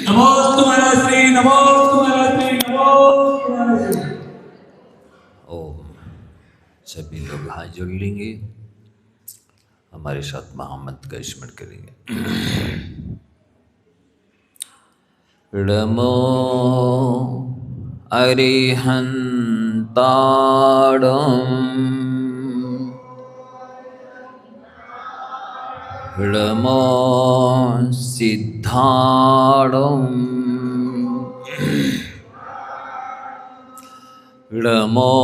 नमोस्तु महाराज श्री, नमोस्तु महाराज श्री, नमोस्तु महाराज श्री। ओम। सभी लोग हाथ जोड़ लेंगे, हमारे साथ महामंत्र का स्मरण करेंगे। नमो अरिहंताणं नमो सिद्धाणं नमो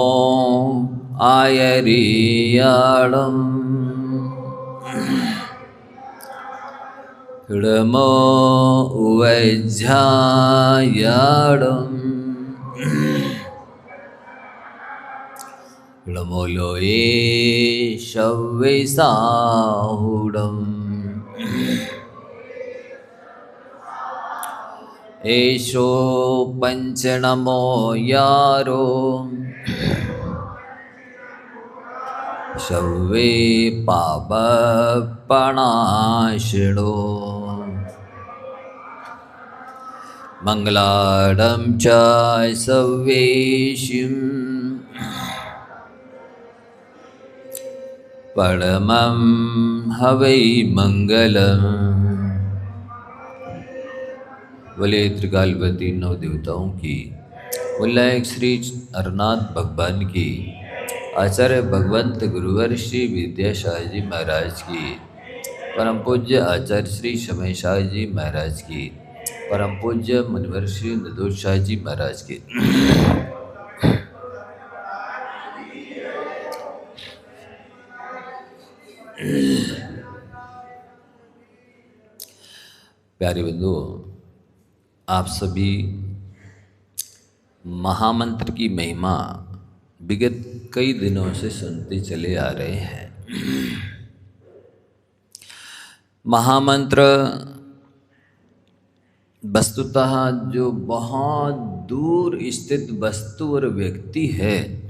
आयरियाणं नमो उवैज्झायाणं नमो लोये शव्यसाहुडम् एषो पंचनमो यारो शव्ये पापपणाशिणो मंगलाडं च सव्येशिं परमं हवै मंगलम्। बोले त्रिकालपति नौ देवताओं की, बोला एक श्री हरनाथ भगवान की, आचार्य भगवंत गुरुवर श्री विद्याशाह जी महाराज की, परम पूज्य आचार्य श्री समय शाह जी महाराज की, परम पूज्य मुनिवर श्री नदोर शाह जी महाराज की। प्यारे बंधुओं, आप सभी महामंत्र की महिमा विगत कई दिनों से सुनते चले आ रहे हैं। महामंत्र वस्तुतः जो बहुत दूर स्थित वस्तु और व्यक्ति है,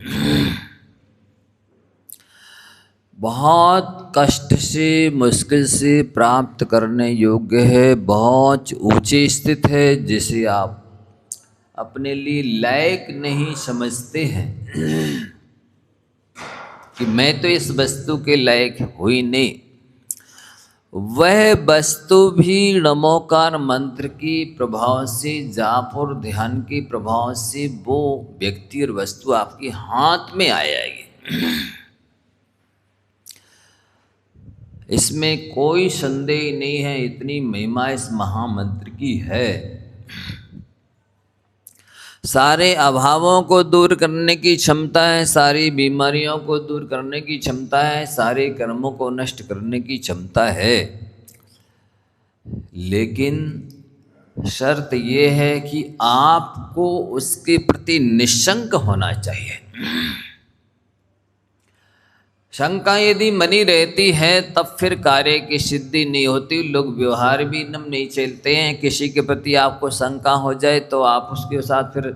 बहुत कष्ट से मुश्किल से प्राप्त करने योग्य है, बहुत ऊंचे स्थित है, जिसे आप अपने लिए लायक नहीं समझते हैं कि मैं तो इस वस्तु के लायक हुई नहीं, वह वस्तु भी नमोकार मंत्र के प्रभाव से, जाप और ध्यान के प्रभाव से वो व्यक्ति और वस्तु आपके हाथ में आ जाएगी। इसमें कोई संदेह नहीं है, इतनी महिमा इस महामंत्र की है। सारे अभावों को दूर करने की क्षमता है, सारी बीमारियों को दूर करने की क्षमता है, सारे कर्मों को नष्ट करने की क्षमता है। लेकिन शर्त ये है कि आपको उसके प्रति निशंक होना चाहिए। शंका यदि बनी रहती है तब फिर कार्य की सिद्धि नहीं होती, लोग व्यवहार भी नम नहीं चलते हैं। किसी के प्रति आपको शंका हो जाए तो आप उसके साथ फिर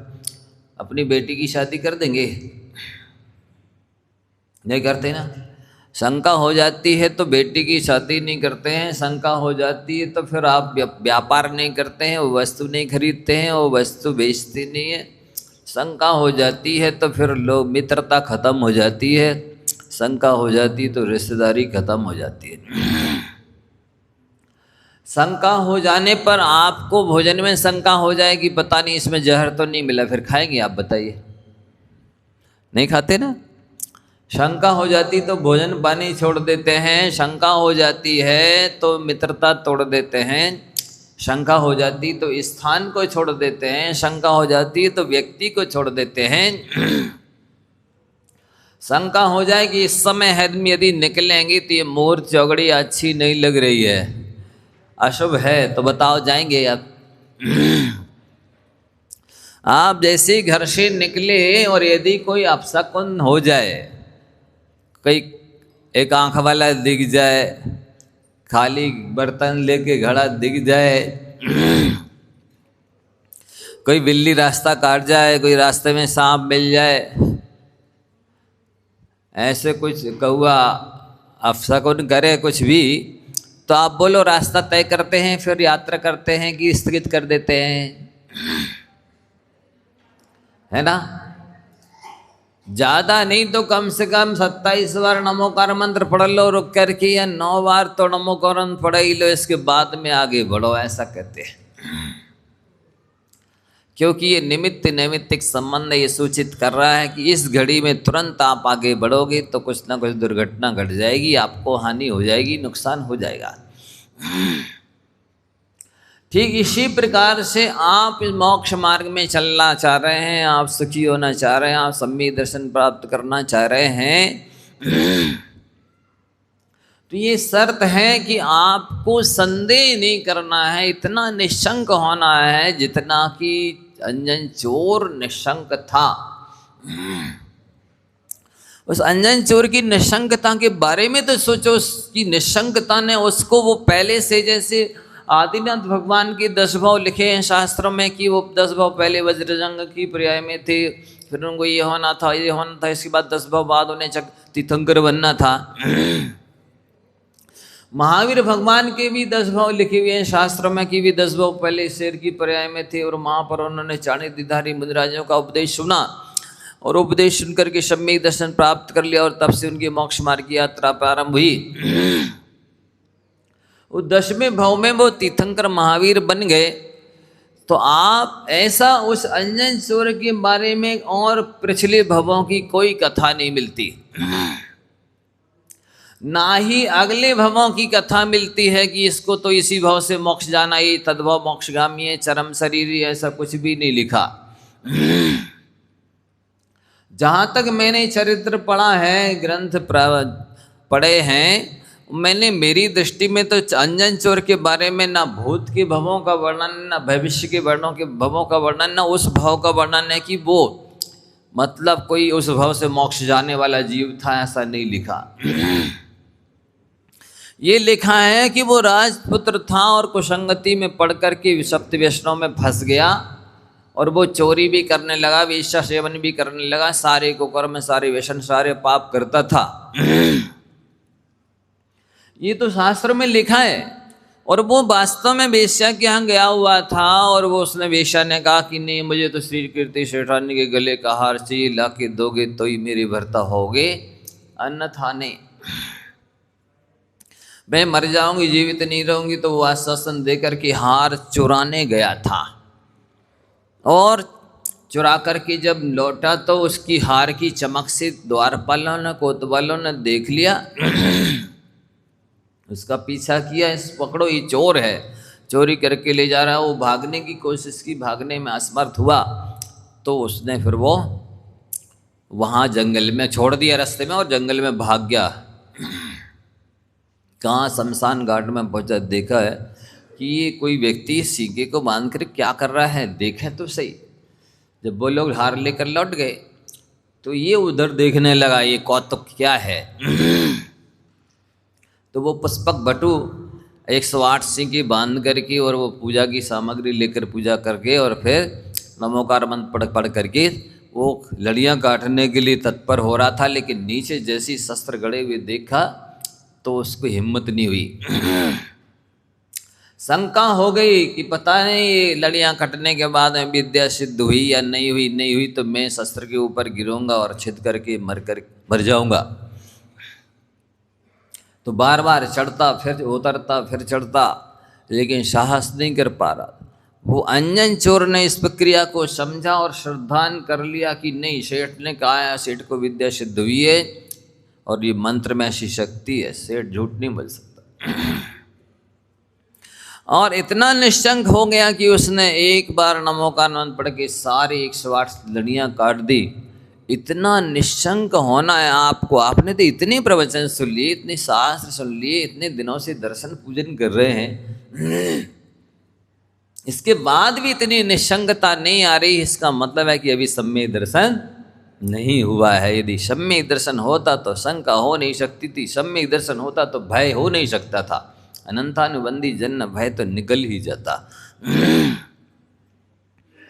अपनी बेटी की शादी कर देंगे, नहीं करते ना। शंका हो जाती है तो बेटी की शादी नहीं करते हैं, शंका हो जाती है तो फिर आप व्यापार नहीं करते हैं, वो वस्तु नहीं खरीदते हैं, वो वस्तु बेचते नहीं है। शंका हो जाती है तो फिर लोग मित्रता खत्म हो जाती है, शंका हो जाती है तो रिश्तेदारी खत्म हो जाती है। शंका हो जाने पर आपको भोजन में शंका हो जाए कि पता नहीं इसमें जहर तो नहीं मिला, फिर खाएंगे आप बताइए? नहीं खाते ना। शंका हो जाती तो भोजन पानी छोड़ देते हैं, शंका हो जाती है तो मित्रता तोड़ देते हैं, शंका हो जाती तो स्थान को छोड़ देते हैं, शंका हो जाती है तो व्यक्ति को छोड़ देते हैं। शंका हो जाए कि इस समय आदमी यदि निकलेंगे तो ये मोर चौगड़ी अच्छी नहीं लग रही है, अशुभ है, तो बताओ जाएंगे आप? आप जैसे घर से निकले और यदि कोई अपशकुन हो जाए, कोई एक आंख वाला दिख जाए, खाली बर्तन लेके घड़ा दिख जाए, कोई बिल्ली रास्ता काट जाए, कोई रास्ते में सांप मिल जाए, ऐसे कुछ कौआ अपशकुन करे कुछ भी, तो आप बोलो रास्ता तय करते हैं फिर यात्रा करते हैं कि स्थगित कर देते हैं, है ना? ज्यादा नहीं तो कम से कम 27 बार नमोकार मंत्र पढ़ लो रुक करके, या 9 बार तो नमोकार मंत्र पढ़ ही लो, इसके बाद में आगे बढ़ो, ऐसा कहते हैं। क्योंकि ये निमित्त नैमित्तिक संबंध ये सूचित कर रहा है कि इस घड़ी में तुरंत आप आगे बढ़ोगे तो कुछ ना कुछ दुर्घटना घट जाएगी, आपको हानि हो जाएगी, नुकसान हो जाएगा। ठीक इसी प्रकार से आप इस मोक्ष मार्ग में चलना चाह रहे हैं, आप सुखी होना चाह रहे हैं, आप सम्यक दर्शन प्राप्त करना चाह रहे हैं, तो ये शर्त है कि आपको संदेह नहीं करना है, इतना निशंक होना है जितना कि अंजन चोर निशंक था। उस अंजन चोर की निशंकता के बारे में तो सोचो, उसकी निशंकता ने उसको वो पहले से, जैसे आदिनाथ भगवान के 10 भाव लिखे हैं शास्त्रों में कि वो 10 भाव पहले वज्रजंग की पर्याय में थे, फिर उनको ये होना था, ये होना था, इसके बाद 10 भाव बाद उन्हें तीर्थंकर बनना था। महावीर भगवान के भी 10 भाव लिखे हुए हैं शास्त्रों में कि भी 10 भाव पहले शेर की पर्याय में थे, और वहाँ पर उन्होंने चाणक्यधारी मुनिराजों का उपदेश सुना, और उपदेश सुनकर के सम्यक दर्शन प्राप्त कर लिया, और तब से उनकी मोक्ष मार्ग की यात्रा प्रारंभ हुई। उस 10वें भाव में वो तीर्थंकर महावीर बन गए। तो आप ऐसा उस अंजन चोर के बारे में और पिछले भवों की कोई कथा नहीं मिलती, ना ही अगले भवों की कथा मिलती है कि इसको तो इसी भाव से मोक्ष जाना ही, तद्भव मोक्षगामी है, चरम शरीरी, ऐसा कुछ भी नहीं लिखा। जहां तक मैंने चरित्र पढ़ा है, ग्रंथ पढ़े हैं, मैंने मेरी दृष्टि में तो अंजन चोर के बारे में ना भूत के भवों का वर्णन, ना भविष्य के वर्णों के भवों का वर्णन, ना उस भाव का वर्णन है कि वो मतलब कोई उस भाव से मोक्ष जाने वाला जीव था, ऐसा नहीं लिखा। ये लिखा है कि वो राजपुत्र था और कुसंगति में पढ़ कर के सप्त व्यसनों में फंस गया, और वो चोरी भी करने लगा, वेश्या सेवन भी करने लगा, सारे कुकर्म, सारे व्यसन, सारे पाप करता था। ये तो शास्त्र में लिखा है। और वो वास्तव में वेश्या के यहाँ गया हुआ था, और वो उसने वेश्या ने कहा कि नहीं, मुझे तो श्री कीर्ति सेठानी के गले का हार चाहिए, ला के दोगे तो ही मेरे भर्ता होगे, अन्यथा नहीं। मैं मर जाऊंगी, जीवित नहीं रहूंगी। तो वो आश्वासन देकर के हार चुराने गया था, और चुरा करके जब लौटा तो उसकी हार की चमक से द्वारपालों ने, कोतवालों ने देख लिया, उसका पीछा किया, इस पकड़ो ये चोर है, चोरी करके ले जा रहा है। वो भागने की कोशिश की, भागने में असमर्थ हुआ, तो उसने फिर वो वहाँ जंगल में छोड़ दिया रास्ते में, और जंगल में भाग गया। कहाँ शमशान घाट में पहुँचा, देखा है कि ये कोई व्यक्ति सींगे को बांध कर क्या कर रहा है, देखें तो सही। जब वो लोग हार लेकर लौट गए तो ये उधर देखने लगा, ये कौतुक क्या है। तो वो पुष्पक बटू 108 सींगे बांध करके, और वो पूजा की सामग्री लेकर पूजा करके, और फिर नमोकार मंत्र पढ़ करके वो लड़ियाँ काटने के लिए तत्पर हो रहा था। लेकिन नीचे जैसी शस्त्र गड़े हुए देखा तो उसको हिम्मत नहीं हुई, शंका हो गई कि पता नहीं ये लड़ियाँ कटने के बाद में विद्या सिद्ध हुई या नहीं हुई। नहीं हुई तो मैं शस्त्र के ऊपर गिरूंगा और छिद करके मर जाऊंगा। तो बार बार चढ़ता, फिर उतरता, फिर चढ़ता, लेकिन साहस नहीं कर पा रहा। वो अंजन चोर ने इस प्रक्रिया को समझा और श्रद्धान कर लिया कि नहीं, सेठ ने कहा है, सेठ को विद्या सिद्ध हुई है और ये मंत्र में ऐसी शक्ति है, सेठ झूठ नहीं बोल सकता। और इतना निश्चंक हो गया कि उसने एक बार नमोकार मंत्र पढ़ के सारी 108 लड़ियाँ काट दी। इतना निश्चंक होना है आपको। आपने तो इतने प्रवचन सुन लिए, इतने शास्त्र सुन लिए, इतने दिनों से दर्शन पूजन कर रहे हैं, इसके बाद भी इतनी निश्चंकता नहीं आ रही। इसका मतलब है कि अभी सम्यक दर्शन नहीं हुआ है। यदि सम्यक दर्शन होता तो शंका हो नहीं सकती थी, सम्यक दर्शन होता तो भय हो नहीं सकता था। अनंतानुबंधी जन्म भय तो निकल ही जाता।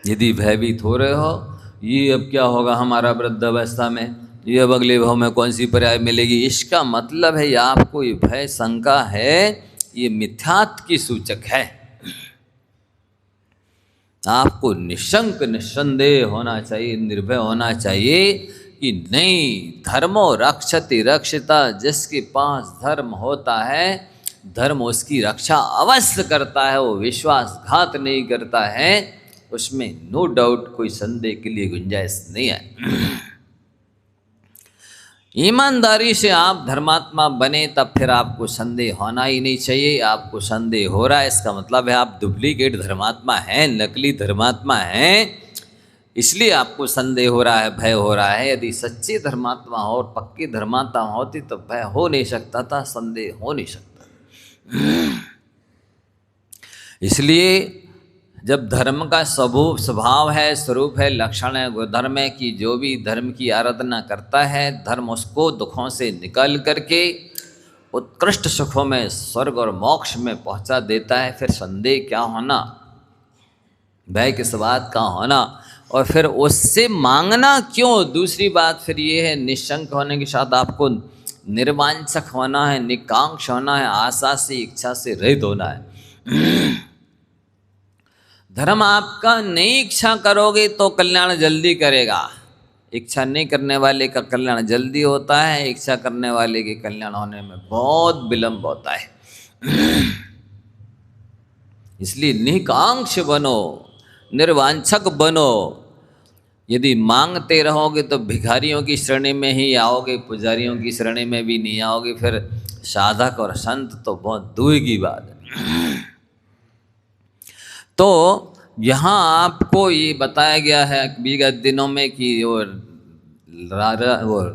यदि भयभीत हो रहे हो, ये अब क्या होगा हमारा वृद्धावस्था में, ये अब अगले भाव में कौन सी पर्याय मिलेगी, इसका मतलब है ये आपको ये भय शंका है ये मिथ्यात्व की सूचक है। आपको निशंक निस्संदेह होना चाहिए, निर्भय होना चाहिए कि नहीं, धर्मो रक्षति रक्षिता, जिसके पास धर्म होता है धर्म उसकी रक्षा अवश्य करता है, वो विश्वासघात नहीं करता है, उसमें नो डाउट, कोई संदेह के लिए गुंजाइश नहीं है। ईमानदारी से आप धर्मात्मा बने तब फिर आपको संदेह होना ही नहीं चाहिए। आपको संदेह हो रहा है इसका मतलब है आप डुप्लीकेट धर्मात्मा हैं, नकली धर्मात्मा हैं, इसलिए आपको संदेह हो रहा है, भय हो रहा है। यदि सच्चे धर्मात्मा हो और पक्के धर्मात्मा होती तो भय हो नहीं सकता था, संदेह हो नहीं सकता। इसलिए जब धर्म का स्वभाव है, स्वरूप है, लक्षण है, वो धर्म है कि जो भी धर्म की आराधना करता है, धर्म उसको दुखों से निकाल करके उत्कृष्ट सुखों में, स्वर्ग और मोक्ष में पहुंचा देता है। फिर संदेह क्या होना, भय किस बात का होना, और फिर उससे मांगना क्यों। दूसरी बात फिर ये है, निशंक होने के साथ आपको निर्वांछक होना है, निकांक्ष होना है, आशा से, इच्छा से रहित होना है। धर्म आपका नहीं इच्छा करोगे तो कल्याण जल्दी करेगा। इच्छा नहीं करने वाले का कल्याण जल्दी होता है, इच्छा करने वाले के कल्याण होने में बहुत विलंब होता है। इसलिए निकांक्ष बनो, निर्वांछक बनो। यदि मांगते रहोगे तो भिखारियों की श्रेणी में ही आओगे, पुजारियों की श्रेणी में भी नहीं आओगे, फिर साधक और संत तो बहुत दूर की बात है। तो यहाँ आपको ये बताया गया है विगत दिनों में कि वो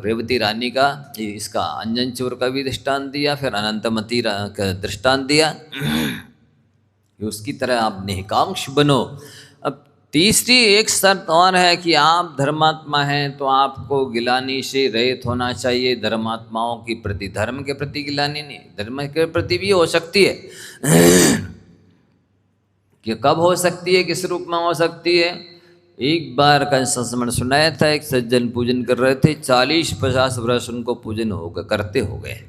रेवती रानी का, इसका अंजन चोर का भी दृष्टांत दिया, फिर अनंतमती का दृष्टांत दिया कि उसकी तरह आप निकांक्ष बनो। अब तीसरी एक शर्त और है कि आप धर्मात्मा हैं तो आपको गिलानी से रहित होना चाहिए। धर्मात्माओं के प्रति, धर्म के प्रति गिलानी नहीं, धर्म के प्रति भी हो सकती है कि कब हो सकती है, किस रूप में हो सकती है। एक बार का संस्मरण सुनाया था, एक सज्जन पूजन कर रहे थे, 40-50 वर्ष उनको पूजन करते हो गए।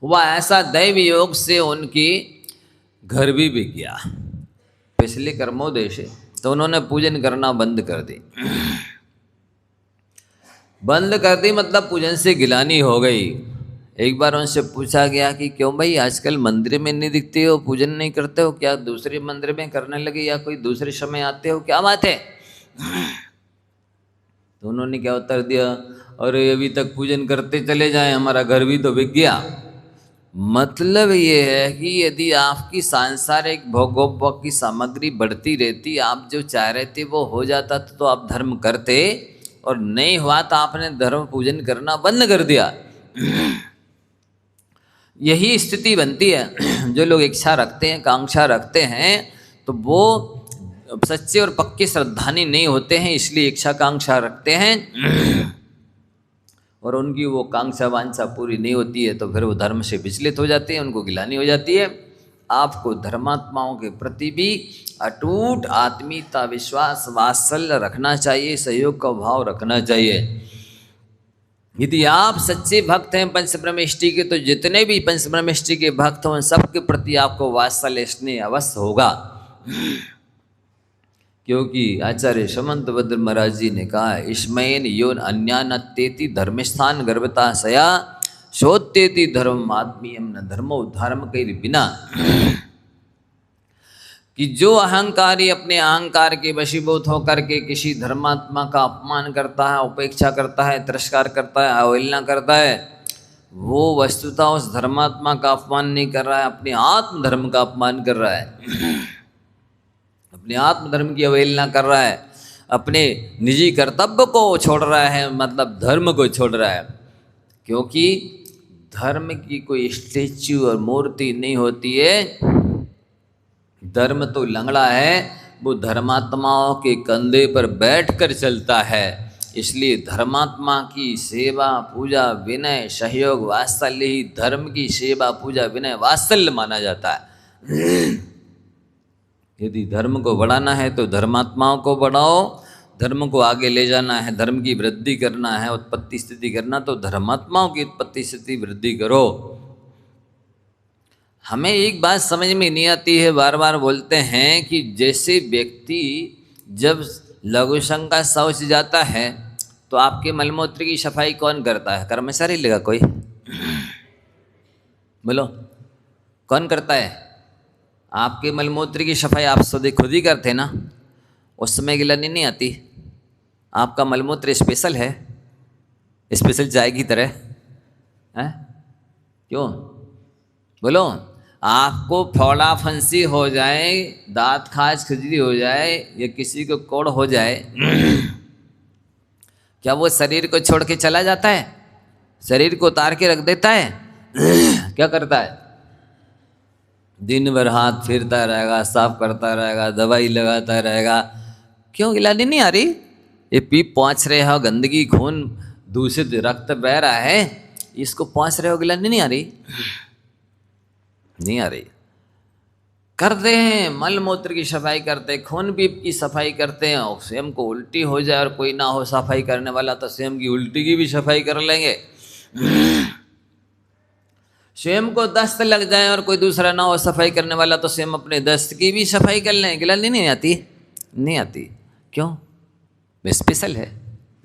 वह ऐसा दैव योग से उनकी घर भी बिक गया पिछले कर्मोदय से, तो उन्होंने पूजन करना बंद कर दी। बंद कर दी मतलब पूजन से गिलानी हो गई। एक बार उनसे पूछा गया कि क्यों भाई आजकल मंदिर में नहीं दिखते हो, पूजन नहीं करते हो, क्या दूसरे मंदिर में करने लगे या कोई दूसरे समय आते हो, क्या बात है। तो उन्होंने क्या उत्तर दिया, अरे अभी तक पूजन करते चले जाएं, हमारा घर भी तो बिक गया। मतलब ये है कि यदि आपकी सांसारिक भोगोपभोग की सामग्री बढ़ती रहती, आप जो चाह रहे थे वो हो जाता तो आप धर्म करते, और नहीं हुआ तो आपने धर्म पूजन करना बंद कर दिया। यही स्थिति बनती है। जो लोग इच्छा रखते हैं, कांक्षा रखते हैं, तो वो सच्चे और पक्के श्रद्धानी नहीं होते हैं, इसलिए इच्छा कांक्षा रखते हैं और उनकी वो कांक्षा वांछा पूरी नहीं होती है, तो फिर वो धर्म से विचलित हो जाते हैं, उनको गिलानी हो जाती है। आपको धर्मात्माओं के प्रति भी अटूट आत्मीयता, विश्वास, वात्सल्य रखना चाहिए, सहयोग का भाव रखना चाहिए। यदि आप सच्चे भक्त हैं पंचब्रह्मेष्टि के, तो जितने भी पंचब्रह्मेष्टि के भक्त हों सबके प्रति आपको वात्सल्य स्नेह अवश्य होगा। क्योंकि आचार्य समंतभद्र महाराज जी ने कहा, इसमयन योन अन्यानत्येति धर्मस्थान गर्भता सया शोत्येति धर्म आत्मीयम न धर्मो धर्म के बिना। कि जो अहंकारी अपने अहंकार के वशीभूत होकर के किसी धर्मात्मा का अपमान करता है, उपेक्षा करता है, तिरस्कार करता है, अवहेलना करता है, वो वस्तुतः उस धर्मात्मा का अपमान नहीं कर रहा है, अपने आत्मधर्म का अपमान कर रहा है। अपने आत्मधर्म की अवहेलना कर रहा है, अपने निजी कर्तव्य को छोड़ रहा है, मतलब धर्म को छोड़ रहा है। क्योंकि धर्म की कोई स्टैच्यू और मूर्ति नहीं होती है, धर्म तो लंगड़ा है, वो धर्मात्माओं के कंधे पर बैठकर चलता है। इसलिए धर्मात्मा की सेवा, पूजा, विनय, सहयोग, वात्सल्य ही धर्म की सेवा, पूजा, विनय, वात्सल्य माना जाता है। यदि धर्म को बढ़ाना है तो धर्मात्माओं को बढ़ाओ, धर्म को आगे ले जाना है, धर्म की वृद्धि करना है, उत्पत्ति स्थिति करना, तो धर्मात्माओं की उत्पत्ति स्थिति वृद्धि करो। हमें एक बात समझ में नहीं आती है, बार बार बोलते हैं कि जैसे व्यक्ति जब लघु शंका शौच जाता है तो आपके मलमूत्र की सफाई कौन करता है? कर्मचारी लेगा कोई? बोलो, कौन करता है? आपके मलमूत्र की सफाई आप खुद ही करते ना, उस समय गिलानी नहीं आती। आपका मलमूत्र स्पेशल है, स्पेशल चाय की तरह है। क्यों? बोलो, आपको फोड़ा फंसी हो जाए, दांत खाज खुजली हो जाए या किसी को कोड़ हो जाए, क्या वो शरीर को छोड़ के चला जाता है? शरीर को उतार के रख देता है? क्या करता है? दिन भर हाथ फिरता रहेगा, साफ करता रहेगा, दवाई लगाता रहेगा। क्यों गिलानी नहीं आ रही? ये पीप पहुँच रहे हो, गंदगी खून दूषित रक्त बह रहा है, इसको पहुँच रहे हो, गिलानी नहीं आ रही? नहीं आ रही। करते हैं, मल मूत्र की सफाई करते हैं, खून पीप की सफाई करते हैं, और स्वयं को उल्टी हो जाए और कोई ना हो सफाई करने वाला तो स्वयं की उल्टी की भी सफाई कर लेंगे। स्वयं को दस्त लग जाए और कोई दूसरा ना हो सफाई करने वाला तो स्वयं अपने दस्त की भी सफाई कर लें। गिलानी नहीं आती? नहीं आती। क्यों? स्पेशल है,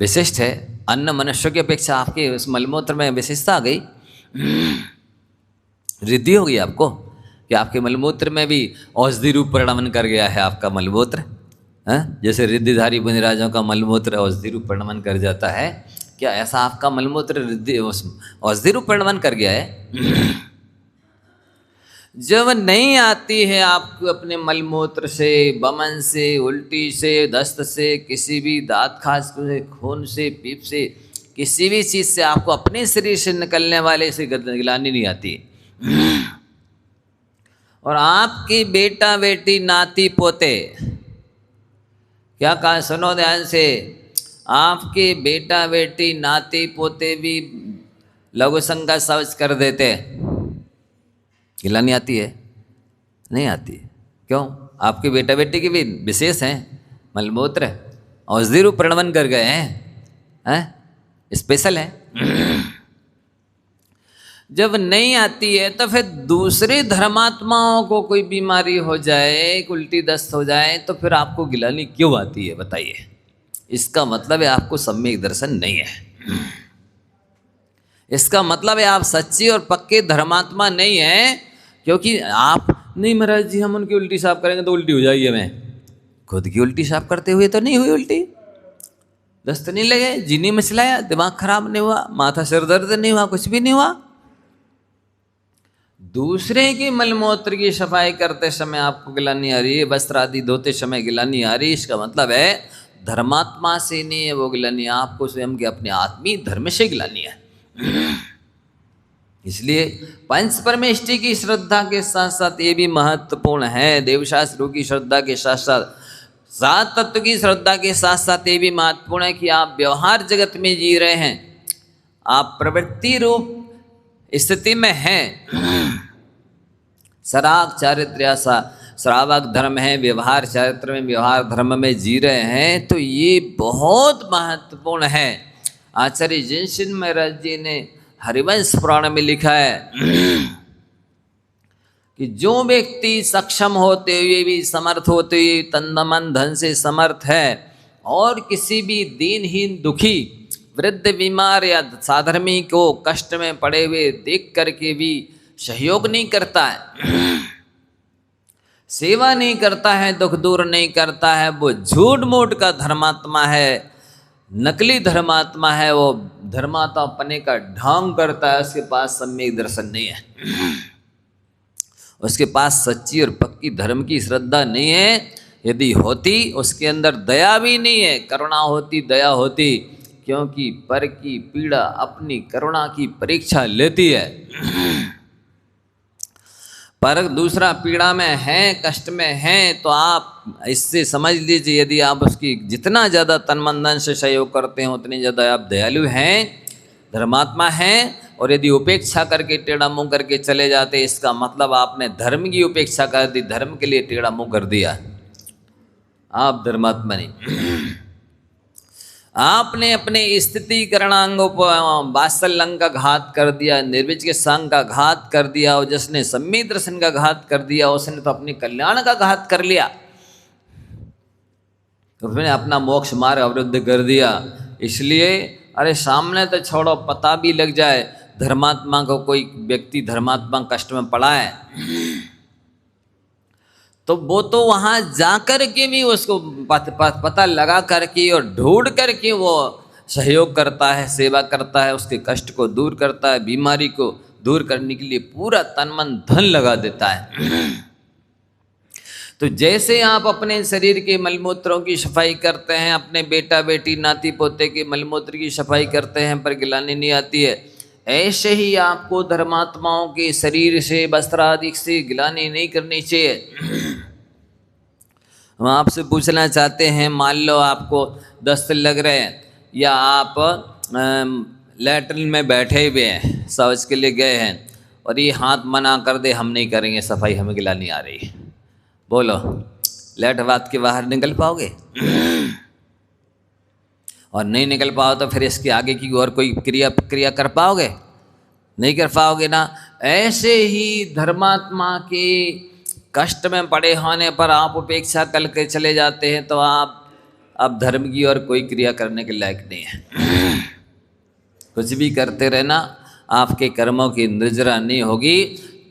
विशिष्ट है। अन्य मनुष्यों की अपेक्षा आपके उस मलमूत्र में विशेषता आ गई, रिद्धि हो गई आपको कि आपके मलमूत्र में भी औषधि रूप परिणमन कर गया है आपका मलमूत्र। जैसे रिद्धिधारी मुनिराजों का मलमूत्र औषधि रूप परिणमन कर जाता है, क्या ऐसा आपका मलमूत्र औषधि रूप परिणमन कर गया है? जब नहीं आती है आपको अपने मलमूत्र से, बमन से, उल्टी से, दस्त से, किसी भी दांत खाज से, खून से, पीप से, किसी भी चीज़ से आपको अपने शरीर से निकलने वाले से गिलानी नहीं आती। और आपकी बेटा बेटी नाती पोते, क्या कहा? सुनो ध्यान से, आपके बेटा बेटी नाती पोते भी लघु शंका शौच कर देते, गिलानी आती है? नहीं आती। क्यों? आपके बेटा बेटी के भी विशेष हैं मलमूत्र, औषधि रूप परिणमन कर गए हैं, स्पेशल है। जब नहीं आती है तो फिर दूसरे धर्मात्माओं को कोई बीमारी हो जाए, उल्टी दस्त हो जाए, तो फिर आपको गिलानी क्यों आती है? बताइए। इसका मतलब है आपको सम्यक दर्शन नहीं है। इसका मतलब है आप सच्ची और पक्के धर्मात्मा नहीं है। क्योंकि आप नहीं, महाराज जी हम उनकी उल्टी साफ करेंगे तो उल्टी हो जाएगी हमें। खुद की उल्टी साफ करते हुए तो नहीं हुई उल्टी, दस्त नहीं लगे, जी नहीं मचलाया, दिमाग खराब नहीं हुआ, माथा सिर दर्द नहीं हुआ, कुछ भी नहीं हुआ। दूसरे की मलमूत्र की सफाई करते समय आपको गिलानी आ रही है, वस्त्र आदि धोते समय गिलानी आ रही है, इसका मतलब है धर्मात्मा से नहीं है वो गिलानी, आपको स्वयं के अपने आत्मीय धर्म से गिलानी है। इसलिए पंच परमेष्टि की श्रद्धा के साथ साथ ये भी महत्वपूर्ण है, देवशास्त्रों की श्रद्धा के साथ साथ, सात तत्व की श्रद्धा के साथ साथ ये भी महत्वपूर्ण है कि आप व्यवहार जगत में जी रहे हैं, आप प्रवृत्ति रूप स्थिति में हैं। सराग चारित्र्य श्रावक धर्म है, व्यवहार चारित्र में, व्यवहार धर्म में जी रहे हैं, तो ये बहुत महत्वपूर्ण है। आचार्य जयसिंह महाराज जी ने हरिवंश पुराण में लिखा है कि जो व्यक्ति सक्षम होते हुए भी, समर्थ होते हुए, तन मन धन से समर्थ है और किसी भी दीनहीन दुखी वृद्ध बीमार या साधर्मी को कष्ट में पड़े हुए देख करके भी सहयोग नहीं करता है, सेवा नहीं करता है, दुख दूर नहीं करता है, वो झूठ मूठ का धर्मात्मा है, नकली धर्मात्मा है, वो धर्मात्मा पने का ढोंग करता है, उसके पास सम्यक दर्शन नहीं है, उसके पास सच्ची और पक्की धर्म की श्रद्धा नहीं है। यदि होती उसके अंदर दया भी नहीं है, करुणा होती, दया होती, क्योंकि पर की पीड़ा अपनी करुणा की परीक्षा लेती है। पर दूसरा पीड़ा में है, कष्ट में है, तो आप इससे समझ लीजिए, यदि आप उसकी जितना ज़्यादा तन मन धन से सहयोग करते हैं उतनी ज़्यादा आप दयालु हैं, धर्मात्मा हैं। और यदि उपेक्षा करके टेढ़ा मुंह करके चले जाते, इसका मतलब आपने धर्म की उपेक्षा कर दी, धर्म के लिए टेढ़ा मुंह कर दिया, आप धर्मात्मा नहीं। आपने अपने स्थिति करणांगों पर वात्सल्य अंग का घात कर दिया, निर्विज के संग का घात कर दिया, और जिसने सम्यक दर्शन का घात कर दिया उसने तो अपने कल्याण का घात कर लिया, उसने अपना मोक्ष मार्ग अवरुद्ध कर दिया। इसलिए अरे सामने तो छोड़ो, पता भी लग जाए धर्मात्मा को, कोई व्यक्ति धर्मात्मा कष्ट में पड़ा है तो वो तो वहाँ जा कर के भी उसको पता लगा करके और ढूंढ करके वो सहयोग करता है, सेवा करता है, उसके कष्ट को दूर करता है, बीमारी को दूर करने के लिए पूरा तन मन धन लगा देता है। तो जैसे आप अपने शरीर के मलमूत्रों की सफाई करते हैं, अपने बेटा बेटी नाती पोते के मलमूत्र की सफाई करते हैं पर गिलानी नहीं आती है, ऐसे ही आपको धर्मात्माओं के शरीर से वस्त्र आदि से गिलानी नहीं करनी चाहिए। हम आपसे पूछना चाहते हैं, मान लो आपको दस्त लग रहे हैं या आप लैट्रिन में बैठे हुए हैं, शौच के लिए गए हैं और ये हाथ मना कर दे हम नहीं करेंगे सफाई, हमें गिलानी आ रही है, बोलो लैट बात के बाहर निकल पाओगे? और नहीं निकल पाओ तो फिर इसके आगे की और कोई क्रिया कर पाओगे? नहीं कर पाओगे ना। ऐसे ही धर्मात्मा के कष्ट में पड़े होने पर आप उपेक्षा कर के चले जाते हैं तो आप अब धर्म की और कोई क्रिया करने के लायक नहीं है। कुछ भी करते रहना, आपके कर्मों की निर्जरा नहीं होगी,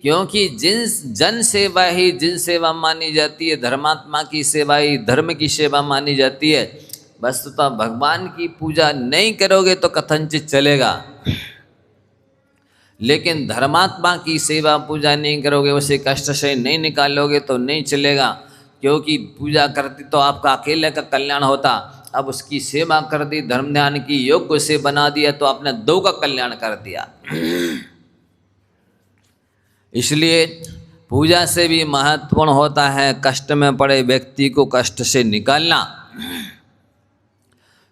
क्योंकि जन सेवा ही जिन सेवा मानी जाती है, धर्मात्मा की सेवा ही धर्म की सेवा मानी जाती है। वस्तुतः भगवान की पूजा नहीं करोगे तो कथनचित चलेगा, लेकिन धर्मात्मा की सेवा पूजा नहीं करोगे, उसे कष्ट से नहीं निकालोगे तो नहीं चलेगा। क्योंकि पूजा करती तो आपका अकेले का कल्याण होता, अब उसकी सेवा कर दी, धर्म ध्यान की योग्य से बना दिया तो आपने दो का कल्याण कर दिया। इसलिए पूजा से भी महत्वपूर्ण होता है कष्ट में पड़े व्यक्ति को कष्ट से निकालना,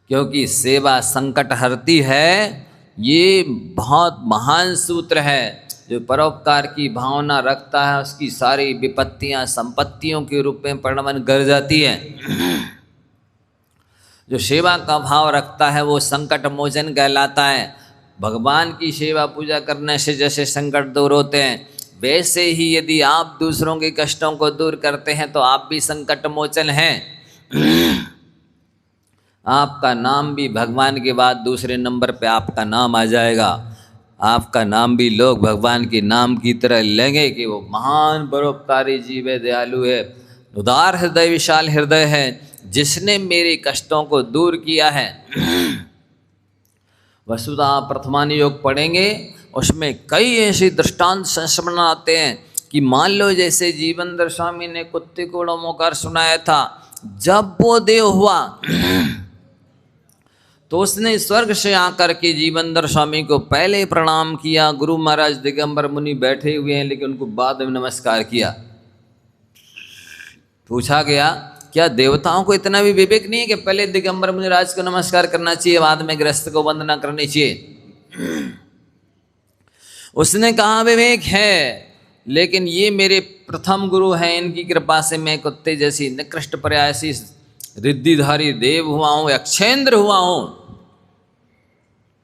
क्योंकि सेवा संकट हरती है। ये बहुत महान सूत्र है। जो परोपकार की भावना रखता है उसकी सारी विपत्तियां संपत्तियों के रूप में परिणमन कर जाती है। जो सेवा का भाव रखता है वो संकट मोचन कहलाता है। भगवान की सेवा पूजा करने से जैसे संकट दूर होते हैं, वैसे ही यदि आप दूसरों के कष्टों को दूर करते हैं तो आप भी संकट मोचन हैं। आपका नाम भी भगवान के बाद दूसरे नंबर पे आपका नाम आ जाएगा। आपका नाम भी लोग भगवान के नाम की तरह लेंगे कि वो महान परोपकारी जीव है, दयालु है, उदार हृदय, विशाल हृदय है, जिसने मेरे कष्टों को दूर किया है। वसुधा आप प्रथमान योग पढ़ेंगे, उसमें कई ऐसे दृष्टांत संस्मरण आते हैं कि मान लो जैसे जीवनदर स्वामी ने कुत्ते को मोकार सुनाया था, जब वो देव हुआ तो उसने स्वर्ग से आकर के जीवनदर स्वामी को पहले प्रणाम किया। गुरु महाराज दिगंबर मुनि बैठे हुए हैं लेकिन उनको बाद में नमस्कार किया। पूछा गया क्या देवताओं को इतना भी विवेक नहीं है कि पहले दिगंबर मुनि राज को नमस्कार करना चाहिए, बाद में गृहस्थ को वंदना करनी चाहिए? उसने कहा विवेक है, लेकिन ये मेरे प्रथम गुरु हैं, इनकी कृपा से मैं कुत्ते जैसी निकृष्ट प्रयासी रिद्धिधारी देव हुआ हूँ, अक्षेंद्र हुआ हूँ।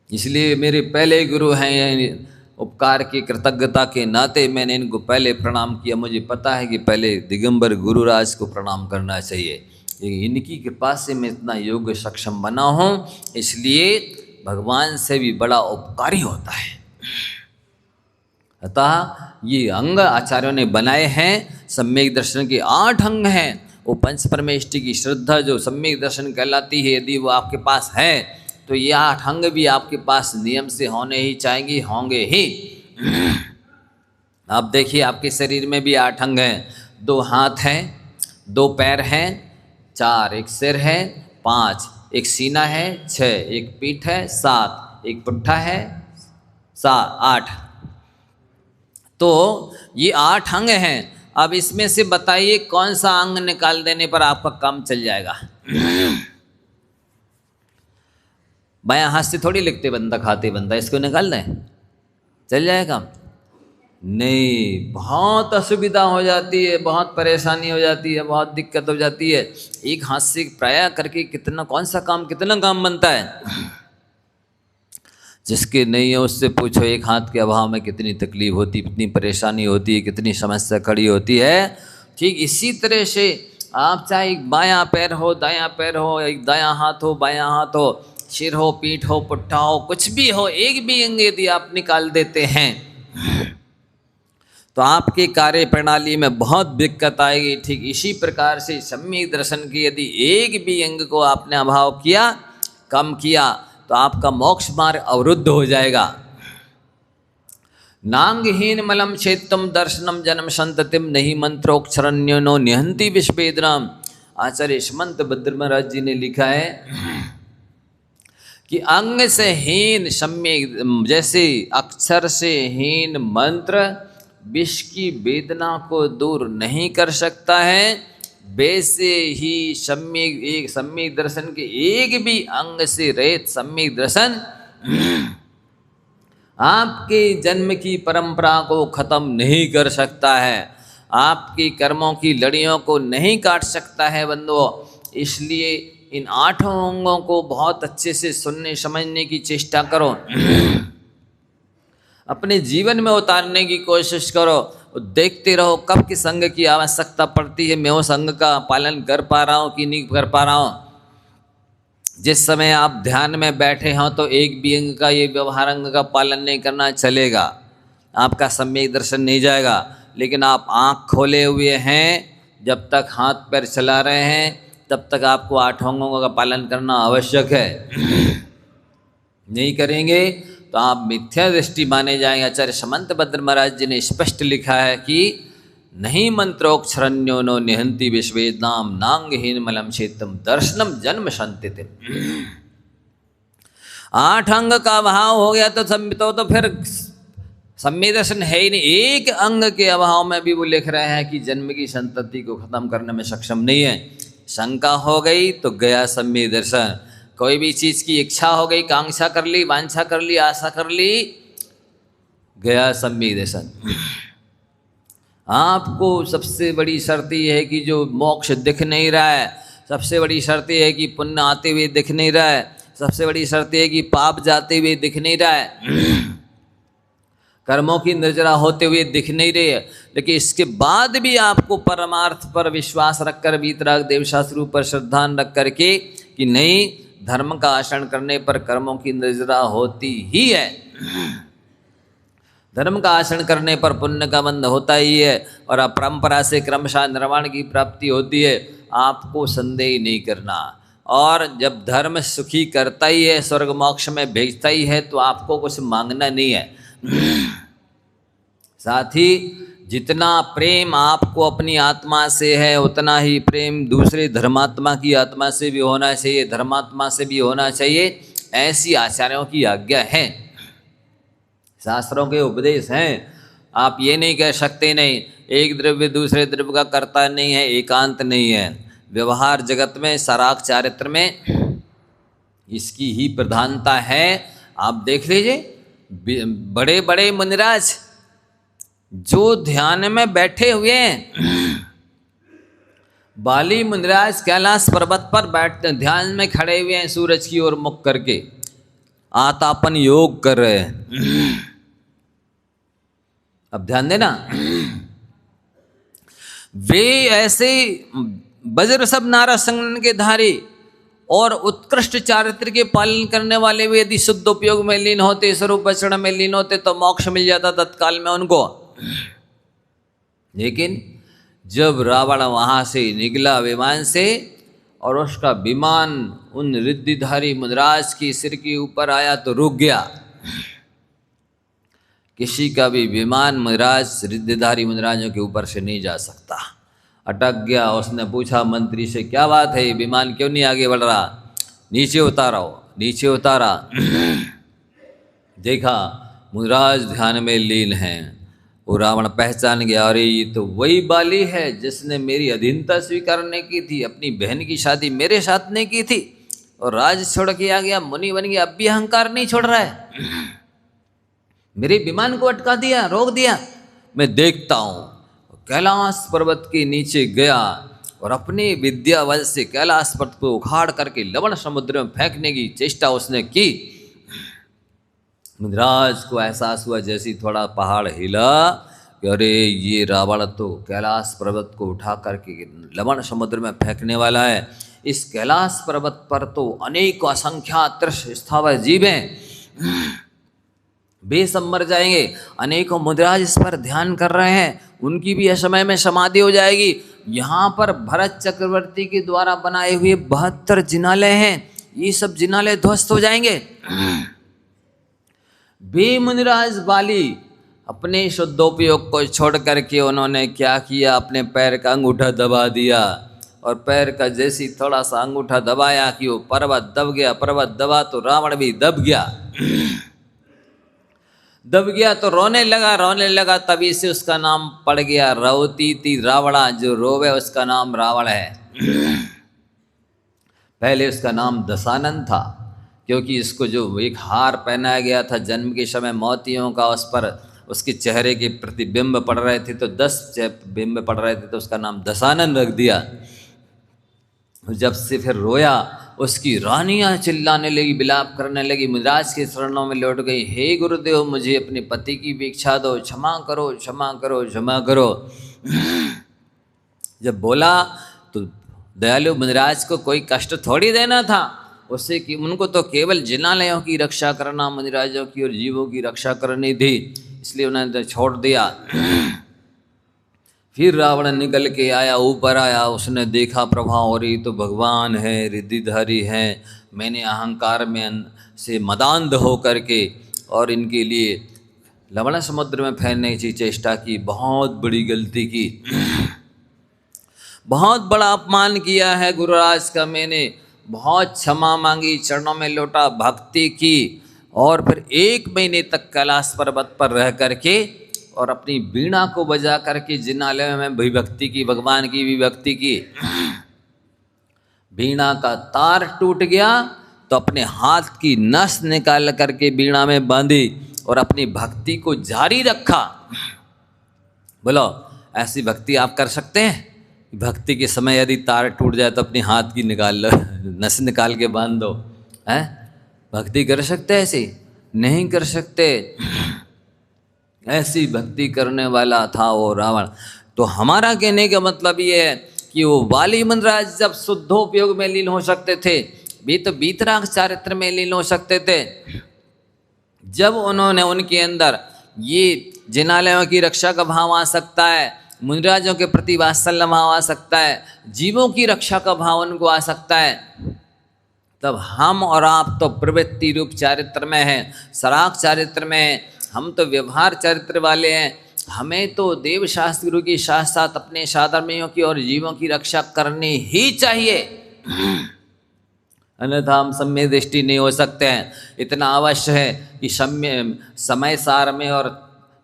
इसलिए मेरे पहले गुरु हैं, उपकार की कृतज्ञता के नाते मैंने इनको पहले प्रणाम किया। मुझे पता है कि पहले दिगंबर गुरुराज को प्रणाम करना चाहिए, इनकी कृपा से मैं इतना योग्य सक्षम बना हूँ, इसलिए भगवान से भी बड़ा उपकारी होता है। अतः ये अंग आचार्यों ने बनाए हैं। सम्यक दर्शन के 8 अंग हैं। वो पंच परमेष्टि की श्रद्धा जो सम्यक दर्शन कहलाती है, यदि वो आपके पास है तो ये 8 अंग भी आपके पास नियम से होने ही चाहिए, होंगे ही। आप देखिए आपके शरीर में भी 8 अंग हैं। 2 हाथ हैं, 2 पैर हैं, 4 एक सिर है, 5 एक सीना है, 6 एक पीठ है, 7 एक पुट्ठा है, 8। तो ये 8 अंग हैं। अब इसमें से बताइए कौन सा अंग निकाल देने पर आपका काम चल जाएगा? बायां हाथ से थोड़ी लिखते बंदा, खाते बंदा, इसको निकाल दें चल जाएगा। नहीं, बहुत असुविधा हो जाती है, बहुत परेशानी हो जाती है, बहुत दिक्कत हो जाती है। एक हाथ से प्राय करके कितना कितना काम बनता है। जिसके नहीं है उससे पूछो, एक हाथ के अभाव में कितनी तकलीफ होती, कितनी परेशानी होती है, कितनी समस्या खड़ी होती है। ठीक इसी तरह से आप चाहे एक बायां पैर हो, दायां पैर हो, एक दायां हाथ हो, बायां हाथ हो, सिर हो, पीठ हो, पुट्ठा हो, कुछ भी हो, एक भी अंग यदि आप निकाल देते हैं तो आपकी कार्य प्रणाली में बहुत दिक्कत आएगी। ठीक इसी प्रकार से सम्यक दर्शन की यदि एक भी अंग को आपने अभाव किया, कम किया, तो आपका मोक्ष मार्ग अवरुद्ध हो जाएगा। नांगहीन मलम क्षेत्रम दर्शनम जन्म संततिम नहीं मंत्रोक्षरण्यो निहंति विश्वेदनाम। आचार्य समंत भद्र महाराज जी ने लिखा है कि अंग से हीन सम्यक, जैसे अक्षर से हीन मंत्र विष की वेदना को दूर नहीं कर सकता है, वैसे ही सम्यक दर्शन के एक भी अंग से रहित सम्यक दर्शन आपके जन्म की परंपरा को खत्म नहीं कर सकता है, आपकी कर्मों की लड़ियों को नहीं काट सकता है बंधुओं। इसलिए इन 8 अंगों को बहुत अच्छे से सुनने समझने की चेष्टा करो, अपने जीवन में उतारने की कोशिश करो, देखते रहो कब किस अंग की आवश्यकता पड़ती है, मैं उस अंग का पालन कर पा रहा हूँ कि नहीं कर पा रहा हूँ। जिस समय आप ध्यान में बैठे हों तो एक भी अंग का, ये व्यवहार अंग का पालन नहीं करना चलेगा, आपका सम्यक दर्शन नहीं जाएगा। लेकिन आप आँख खोले हुए हैं, जब तक हाथ पैर चला रहे हैं तब तक आपको 8 अंगों का पालन करना आवश्यक है। नहीं करेंगे तो आप मिथ्या दृष्टि माने जाएंगे। आचार्य समंत भद्र महाराज जी ने स्पष्ट लिखा है कि नहीं मंत्रोक्षरण्यो नो निहंति विश्वेदनाम नांगहीन मलम क्षेत्रम दर्शनम जन्म संततिम। 8 अंग का अभाव हो गया तो फिर सम्यक दर्शन है ही नहीं। एक अंग के अभाव में भी वो लिख रहे हैं कि जन्म की संतति को खत्म करने में सक्षम नहीं है। शंका हो गई तो गया सम्यक दर्शन। कोई भी चीज की इच्छा हो गई, कांक्षा कर ली, वांछा कर ली, आशा कर ली, गया सम्यक दर्शन। आपको सबसे बड़ी शर्त यह है कि जो मोक्ष दिख नहीं रहा है, सबसे बड़ी शर्त यह है कि पुण्य आते हुए दिख नहीं रहा है, सबसे बड़ी शर्त यह है कि पाप जाते हुए दिख नहीं रहा है, कर्मों की निर्जरा होते हुए दिख नहीं रही है। लेकिन इसके बाद भी आपको परमार्थ पर विश्वास रखकर, वीतराग देवशास्त्र पर श्रद्धा रख करके कि नहीं, धर्म का आचरण करने पर कर्मों की निर्जरा होती ही है, धर्म का आचरण करने पर पुण्य का बंध होता ही है और परंपरा से क्रमशः निर्वाण की प्राप्ति होती है। आपको संदेह नहीं करना। और जब धर्म सुखी करता ही है, स्वर्ग मोक्ष में भेजता ही है, तो आपको कुछ मांगना नहीं है। साथ ही जितना प्रेम आपको अपनी आत्मा से है, उतना ही प्रेम दूसरे धर्मात्मा की आत्मा से भी होना चाहिए, धर्मात्मा से भी होना चाहिए। ऐसी आचार्यों की आज्ञा है, शास्त्रों के उपदेश हैं। आप ये नहीं कह सकते नहीं, एक द्रव्य दूसरे द्रव्य का कर्ता नहीं है, एकांत नहीं है। व्यवहार जगत में, सराक चारित्र में इसकी ही प्रधानता है। आप देख लीजिए, बड़े बड़े मुनिराज जो ध्यान में बैठे हुए हैं, बाली मुनिराज कैलाश पर्वत पर बैठते ध्यान में खड़े हुए हैं, सूरज की ओर मुख करके आतापन योग कर रहे हैं। अब ध्यान देना, वे ऐसे वज्र सब नारा संगन के धारी और उत्कृष्ट चारित्र के पालन करने वाले वे यदि शुद्ध उपयोग में लीन होते, स्वरूप वचन में लीन होते, तो मोक्ष मिल जाता तत्काल में उनको। लेकिन जब रावण वहां से निकला विमान से और उसका विमान उन रिद्धिधारी मुनिराज की सिर के ऊपर आया तो रुक गया। किसी का भी विमान मुनिराज, रिद्धिधारी मुनिराजों के ऊपर से नहीं जा सकता, अटक गया। उसने पूछा मंत्री से, क्या बात है, विमान क्यों नहीं आगे बढ़ रहा? नीचे उतारो, नीचे उतारा। देखा मुनिराज ध्यान में लीन हैं। वो रावण पहचान गया, अरे ये तो वही बाली है जिसने मेरी अधीनता स्वीकार नहीं की थी, अपनी बहन की शादी मेरे साथ नहीं की थी और राज छोड़ के आ गया, मुनि बन गया, अब भी अहंकार नहीं छोड़ रहा है, मेरे विमान को अटका दिया, रोक दिया। मैं देखता हूँ। कैलाश पर्वत के नीचे गया और अपनी विद्या वजह से कैलाश पर्वत को उखाड़ करके लवण समुद्र में फेंकने की चेष्टा उसने की। मुनिराज को एहसास हुआ जैसे ही थोड़ा पहाड़ हिला कि अरे ये रावण तो कैलाश पर्वत को उठा करके लवण समुद्र में फेंकने वाला है। इस कैलाश पर्वत पर तो अनेक असंख्यात तृष्ण स्थावर जीव हैं, वे सब मर जाएंगे। अनेकों मुनिराज इस पर ध्यान कर रहे हैं, उनकी भी असमय में समाधि हो जाएगी। यहाँ पर भरत चक्रवर्ती के द्वारा बनाए हुए 72 जिनालय हैं, ये सब जिनालय ध्वस्त हो जाएंगे। वे मुनिराज बाली अपने शुद्धोपयोग को छोड़ करके उन्होंने क्या किया, अपने पैर का अंगूठा दबा दिया और पैर का जैसी थोड़ा सा अंगूठा दबाया कि वो पर्वत दब गया। पर्वत दबा तो रावण भी दब गया। दब गया तो रोने लगा। तभी से उसका नाम पड़ गया रवतीति रावणा, जो रोवे उसका नाम रावण है। पहले उसका नाम दशानन था, क्योंकि इसको जो एक हार पहनाया गया था जन्म के समय मोतियों का, उस पर उसके चेहरे के प्रतिबिंब पड़ रहे थे, तो 10 बिंब पड़ रहे थे, तो उसका नाम दशानन रख दिया। जब से फिर रोया, उसकी रानियां चिल्लाने लगी, विलाप करने लगी, मुनिराज के शरणों में लौट गई। हे गुरुदेव, मुझे अपने पति की भी इच्छा दो, क्षमा करो, क्षमा करो, क्षमा करो। जब बोला तो दयालु मुनिराज को कोई कष्ट थोड़ी देना था उससे, कि उनको तो केवल जिनालयों की रक्षा करना, मुनिराजों की और जीवों की रक्षा करनी थी, इसलिए उन्होंने छोड़ दिया। फिर रावण निकल के आया, ऊपर आया, उसने देखा प्रभाव, और ये तो भगवान है, रिद्धिधारी है। मैंने अहंकार में से मदान्ध हो करके और इनके लिए लवण समुद्र में फैलने की चेष्टा की, बहुत बड़ी गलती की, बहुत बड़ा अपमान किया है गुरुराज का। मैंने बहुत क्षमा मांगी, चरणों में लौटा, भक्ति की, और फिर 1 महीने तक कैलाश पर्वत पर रह करके और अपनी वीणा को बजा करके जिनालय में भी भक्ति की, भगवान की भी भक्ति की। वीणा का तार टूट गया तो अपने हाथ की नस निकाल करके वीणा में बांधी और अपनी भक्ति को जारी रखा। बोलो, ऐसी भक्ति आप कर सकते हैं? भक्ति के समय यदि तार टूट जाए तो अपनी हाथ की निकाल लो, नस निकाल के बांध दो, हैं? भक्ति कर सकते हैं ऐसी? नहीं कर सकते। ऐसी भक्ति करने वाला था वो रावण। तो हमारा कहने का मतलब ये है कि वो वाली मुनिराज जब शुद्धोपयोग में लीन हो सकते थे, वे तो वीतराग चारित्र में लीन हो सकते थे। जब उन्होंने, उनके अंदर ये जिनालयों की रक्षा का भाव आ सकता है, मुनिराजों के प्रति वात्सल्य भाव आ सकता है, जीवों की रक्षा का भाव उनको आ सकता है, तब हम और आप तो प्रवृत्ति रूप चारित्र में हैं, सराग चारित्र में हैं, हम तो व्यवहार चरित्र वाले हैं। हमें तो देव शास्त्र के साथ साथ अपने साधर्मियों की और जीवों की रक्षा करनी ही चाहिए, अन्यथा हम सम्य दृष्टि नहीं हो सकते हैं। इतना अवश्य है कि समय सार में और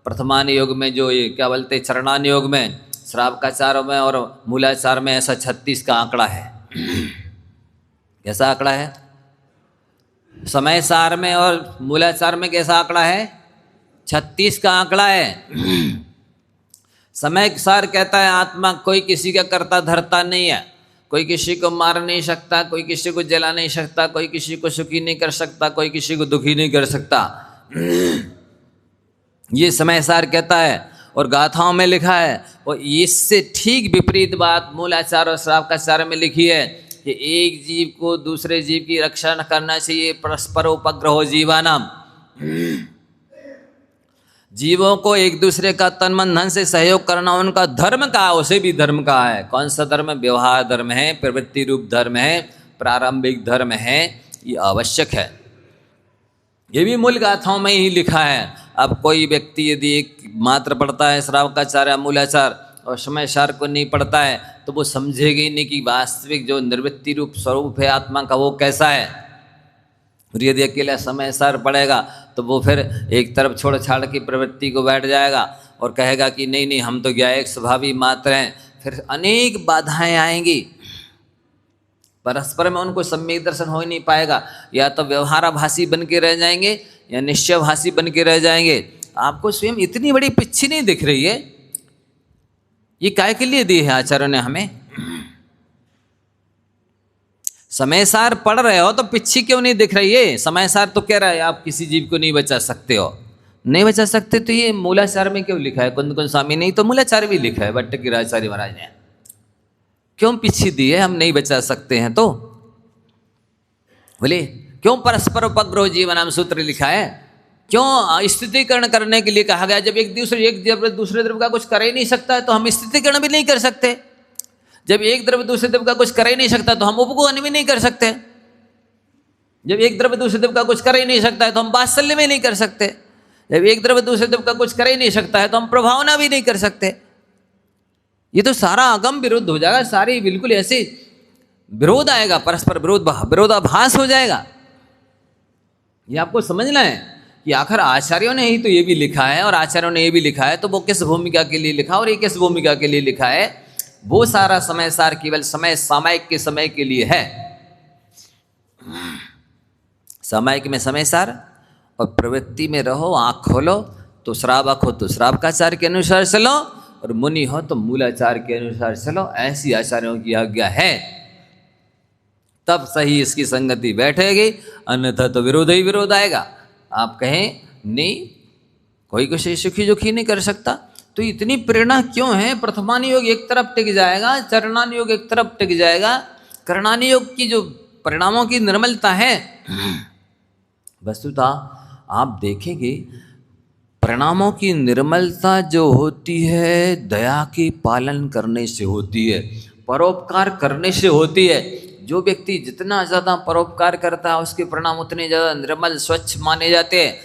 प्रथमान योग में, जो ये क्या बोलते चरणान योग में, श्रावकाचार में और मूलाचार में ऐसा 36 का आंकड़ा है। कैसा आंकड़ा है? समय सार में और मूलाचार में कैसा आंकड़ा है? 36 का आंकड़ा है। समय सार कहता है आत्मा कोई किसी का कर्ता धरता नहीं है, कोई किसी को मार नहीं सकता, कोई किसी को जला नहीं सकता, कोई किसी को सुखी नहीं कर सकता, कोई किसी को दुखी नहीं कर सकता। ये समय सार कहता है और गाथाओं में लिखा है। और इससे ठीक विपरीत बात मूलाचार और श्रावकाचार में लिखी है कि एक जीव को दूसरे जीव की रक्षा न करना चाहिए, परस्पर उपग्रहो जीवानाम। जीवों को एक दूसरे का तन मन धन से सहयोग करना उनका धर्म कहा, उसे भी धर्म कहा है। कौन सा धर्म? व्यवहार धर्म है, प्रवृत्ति रूप धर्म है, प्रारंभिक धर्म है, ये आवश्यक है। ये भी मूल गाथाओं में ही लिखा है। अब कोई व्यक्ति यदि एक मात्र पढ़ता है श्रावकाचार या मूलाचार और समय सार को नहीं पढ़ता है तो वो समझेगा ही नहीं कि वास्तविक जो निर्वृत्ति रूप स्वरूप है आत्मा का वो कैसा है। और यदि अकेला समय सार पड़ेगा तो वो फिर एक तरफ छोड़ छाड़ की प्रवृत्ति को बैठ जाएगा और कहेगा कि नहीं नहीं हम तो ज्ञायक स्वभावी मात्र हैं। फिर अनेक बाधाएं आएंगी, परस्पर में उनको सम्यक दर्शन हो ही नहीं पाएगा। या तो व्यवहाराभासी बन के रह जाएंगे या निश्चयभासी बन के रह जाएंगे। आपको स्वयं इतनी बड़ी पिच्छी नहीं दिख रही है? ये काय के लिए दी है आचार्यों ने हमें? समय सार पढ़ रहे हो तो पिच्छी क्यों नहीं दिख रही है? समय सार तो कह रहा है आप किसी जीव को नहीं बचा सकते हो। नहीं बचा सकते तो ये मूलाचार में क्यों लिखा है? कुंद कुंद स्वामी नहीं तो मूलाचार भी लिखा है भट्ट गिरिराचार्य महाराज ने। क्यों पिच्छी दी है? हम नहीं बचा सकते हैं तो बोले क्यों परस्पर उपग्रह जीवनाम सूत्र लिखा है? क्यों स्थितिकरण करने के लिए कहा गया? जब एक दूसरे द्रव्य का कुछ कर ही नहीं सकता है तो हम स्थितिकरण भी नहीं कर सकते। जब एक द्रव्य दूसरे द्रव्य का कुछ कर ही नहीं सकता तो हम उपगोहन भी नहीं कर सकते। जब एक द्रव्य दूसरे द्रव्य का कुछ कर ही नहीं सकता है तो हम वात्सल्य में नहीं कर सकते। जब एक द्रव्य दूसरे द्रव्य का कुछ कर ही नहीं सकता है तो हम प्रभावना भी नहीं कर सकते। ये तो सारा अगम विरुद्ध हो जाएगा, सारी बिल्कुल ऐसे विरोध आएगा, परस्पर विरोधाभास हो जाएगा। ये आपको समझना है कि आखिर आचार्यों ने ही तो ये भी लिखा है और आचार्यों ने ये भी लिखा है, तो वो किस भूमिका के लिए लिखा और ये किस भूमिका के लिए लिखा है? वो सारा समय सार केवल समय सामयिक के समय के लिए है। सामयिक में समय सार और प्रवृत्ति में रहो, आँख खोलो तो श्रावक हो तो श्रावकाचार के अनुसार चलो और मुनि हो तो मूलाचार के अनुसार चलो। ऐसी आचार्यों की आज्ञा है, तब सही इसकी संगति बैठेगी, अन्यथा तो विरोध ही विरोध आएगा। आप कहें नहीं कोई कुछ सुखी दुखी नहीं कर सकता, तो इतनी प्रेरणा क्यों है? प्रथमान योग एक तरफ टिक जाएगा, चरणान योग एक तरफ टिक जाएगा। करणान योग की जो परिणामों की निर्मलता है, वस्तुतः आप देखेंगे परिणामों की निर्मलता जो होती है दया के पालन करने से होती है, परोपकार करने से होती है। जो व्यक्ति जितना ज़्यादा परोपकार करता है उसके परिणाम उतने ज़्यादा निर्मल स्वच्छ माने जाते हैं,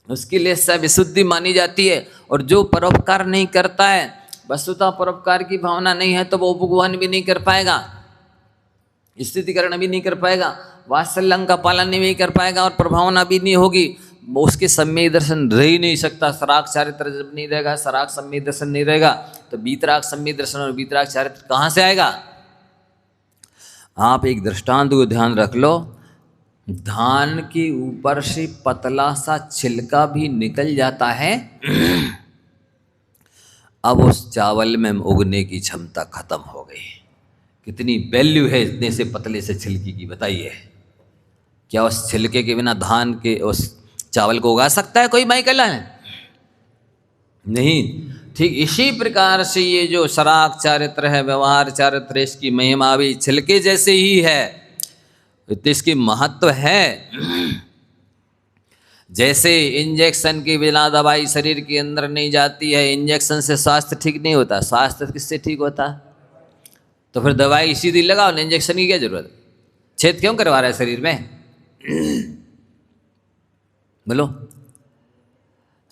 उसके लिए विशुद्धि मानी जाती है। और जो परोपकार नहीं करता है, वस्तुतः परोपकार की भावना नहीं है, तो वो उपगोहन भी नहीं कर पाएगा, स्थितिकरण भी नहीं कर पाएगा, वात्सल्य का पालन नहीं कर पाएगा और प्रभावना भी नहीं होगी। उसके सम्यक दर्शन रह ही नहीं सकता। सराग चारित्र जब नहीं रहेगा, सराग सम्यक दर्शन नहीं रहेगा, तो बीतराग सम्यक दर्शन और बीतराग चारित्र कहाँ से आएगा? आप एक दृष्टांत को ध्यान रख लो, धान के ऊपर से पतला सा छिलका भी निकल जाता है, अब उस चावल में उगने की क्षमता खत्म हो गई। कितनी वैल्यू है इतने से पतले से छिलके की, बताइए। क्या उस छिलके के बिना धान के उस चावल को उगा सकता है कोई माइकल है? नहीं। ठीक इसी प्रकार से ये जो सराग चारित्र है, व्यवहार चारित्र, इसकी महिमा भी छिलके जैसे ही है, तो इसकी महत्व है। जैसे इंजेक्शन के बिना दवाई शरीर के अंदर नहीं जाती है, इंजेक्शन से स्वास्थ्य ठीक नहीं होता। स्वास्थ्य किससे ठीक होता? तो फिर दवाई सीधी लगाओ ना, इंजेक्शन की क्या जरूरत? छेद क्यों करवा रहा है शरीर में? बोलो।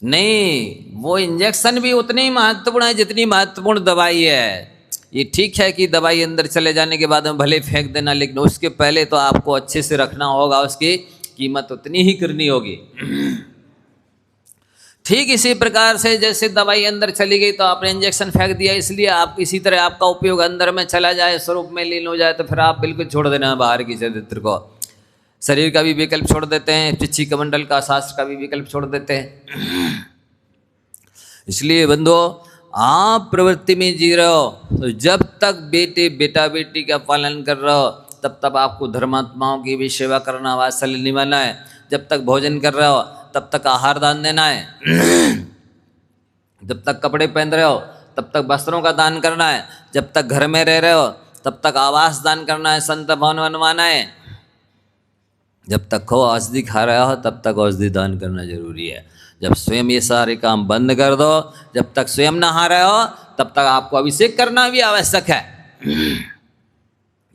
नहीं, वो इंजेक्शन भी उतनी ही महत्वपूर्ण है जितनी महत्वपूर्ण दवाई है। ये ठीक है कि दवाई अंदर चले जाने के बाद में भले फेंक देना, लेकिन उसके पहले तो आपको अच्छे से रखना होगा, उसकी कीमत उतनी ही करनी होगी। ठीक इसी प्रकार से जैसे दवाई अंदर चली गई तो आपने इंजेक्शन फेंक दिया, इसलिए आप इसी तरह आपका उपयोग अंदर में चला जाए, स्वरूप में लीन हो जाए, तो फिर आप बिल्कुल छोड़ देना बाहर की चरित्र को। शरीर का भी विकल्प छोड़ देते हैं, पिछी कमंडल का, शास्त्र का भी विकल्प छोड़ देते हैं। इसलिए बंधुओं, आप प्रवृत्ति में जी रहे हो तो जब तक बेटा बेटी का पालन कर रहे हो तब तक आपको धर्मात्माओं की भी सेवा करना, वात्सल्य निभाना है। जब तक भोजन कर रहे हो तब तक आहार दान देना है। जब तक कपड़े पहन रहे हो तब तक वस्त्रों का दान करना है। जब तक घर में रह रहे हो तब तक आवास दान करना है, संत भवन बनवाना है। जब तक खो औषधि खा रहे हो तब तक औषधि दान करना जरूरी है। जब स्वयं ये सारे काम बंद कर दो, जब तक स्वयं नहा रहे हो तब तक आपको अभिषेक करना भी आवश्यक है।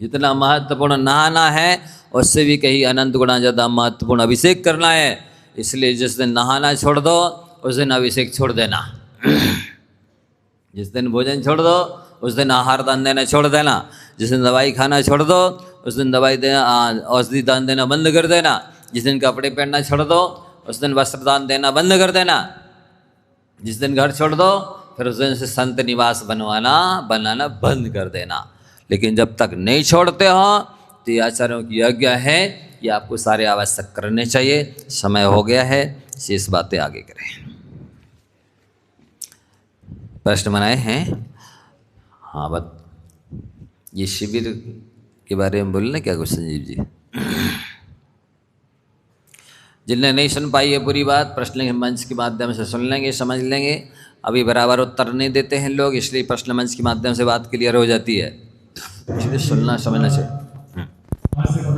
जितना महत्वपूर्ण नहाना है उससे भी कहीं अनंत गुना ज़्यादा महत्वपूर्ण अभिषेक करना है। इसलिए जिस दिन नहाना छोड़ दो उस दिन अभिषेक छोड़ देना, जिस दिन भोजन छोड़ दो उस दिन आहार दान देना छोड़ देना, जिस दिन दवाई खाना छोड़ दो उस दिन दवाई देना, औषधि दान देना बंद कर देना, जिस दिन कपड़े पहनना छोड़ दो उस दिन वस्त्र दान देना बंद कर देना, जिस दिन घर छोड़ दो फिर उस दिन से संत निवास बनाना बंद कर देना। लेकिन जब तक नहीं छोड़ते हो तो आचार्यों की आज्ञा है ये आपको सारे आवश्यक करने चाहिए। समय हो गया है, शेष बातें आगे करें। प्रश्न बनाए हैं? हाँ, बत ये शिविर के बारे में बोले ना क्या कुछ संजीव जी? जिनने नहीं सुन पाई है पूरी बात, प्रश्न मंच के माध्यम से सुन लेंगे, समझ लेंगे। अभी बराबर उत्तर नहीं देते हैं लोग, इसलिए प्रश्न मंच के माध्यम से बात क्लियर हो जाती है, इसलिए सुनना समझना चाहिए।